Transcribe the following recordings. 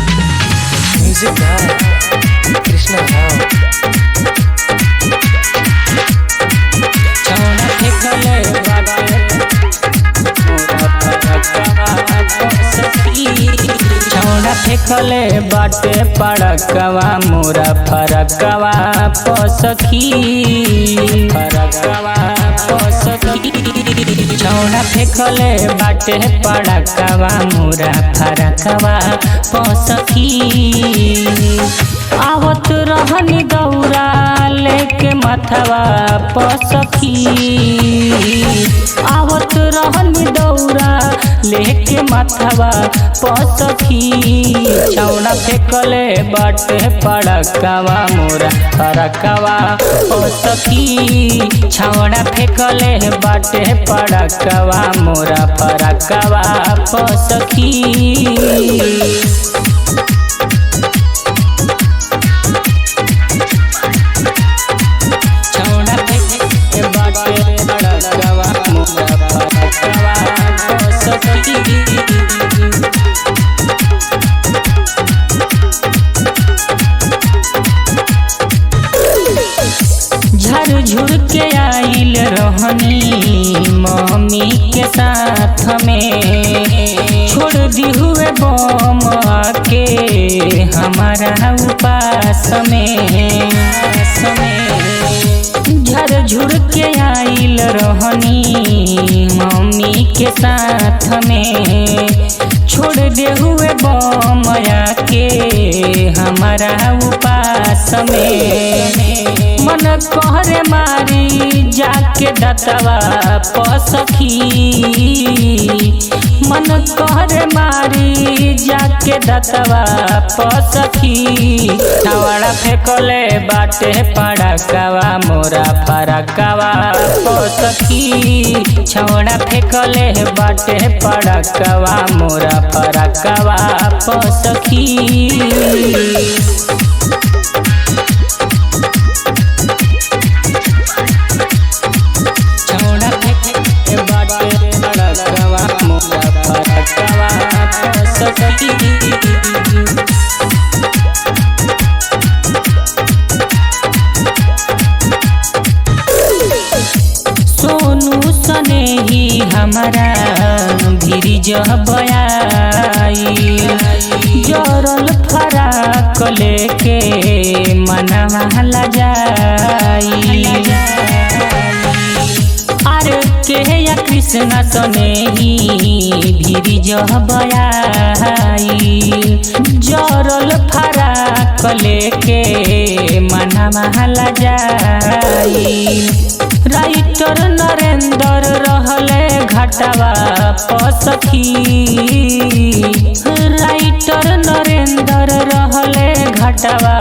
Music Krishna छौड़ा फेंकले बाटे छौड़ा फेंकले बाटे पड़कवा मोरा फरकवा पसखी फरकवा पसखी छौड़ा फेंकले बाटे पड़कवा मोरा फरकवा पसखी आवत रहनी दौरा लेके मथवा पसखी आवत रहनी दौरा लेके मथवा पसखी छौड़ा फेंकले बाटे पड़कवा मोरा फरकवा पसखी छौड़ा फेंकले बाटे पड़कवा मोरा फरकवा पसखी झर झुर के आइल रहनी मम्मी के साथ में छोड़ दी हुए बम आके हमारा उपास में झर झुर के आइल रहनी मम्मी के साथ में छोड़ दे हुए बम आके हमारा उपास में मन कहरे मारी जाके दतवा पसखी मन कहरे मारी जाके दतवा पसखी छौड़ा फेंकले बाटे पड़कवा मोरा फरकवा पसखी छौड़ा फेंकले बाटे पड़कवा मोरा फरकवा पसखी सोनू सने ही हमारा धीरी जबयाई जरल फराक लेके मनवा लजाई आर के या कृष्णा सने ही धीरी जबयाई जरल फराक लेके मनवा लजाई राइटर नरेंद्र रहले घाटवा पसखी राइटर नरेंद्र रहले घाटवा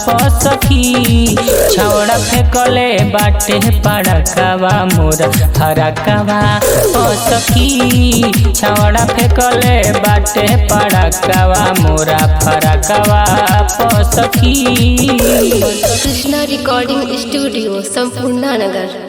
पसखी छौड़ा फेंकले बाटे पड़कवा मोरा फरकवा पसखी छौड़ा फेंकले बाटे पड़कवा मोरा फरकवा पसखी कृष्णा रिकॉर्डिंग स्टूडियो संपूर्णा नगर।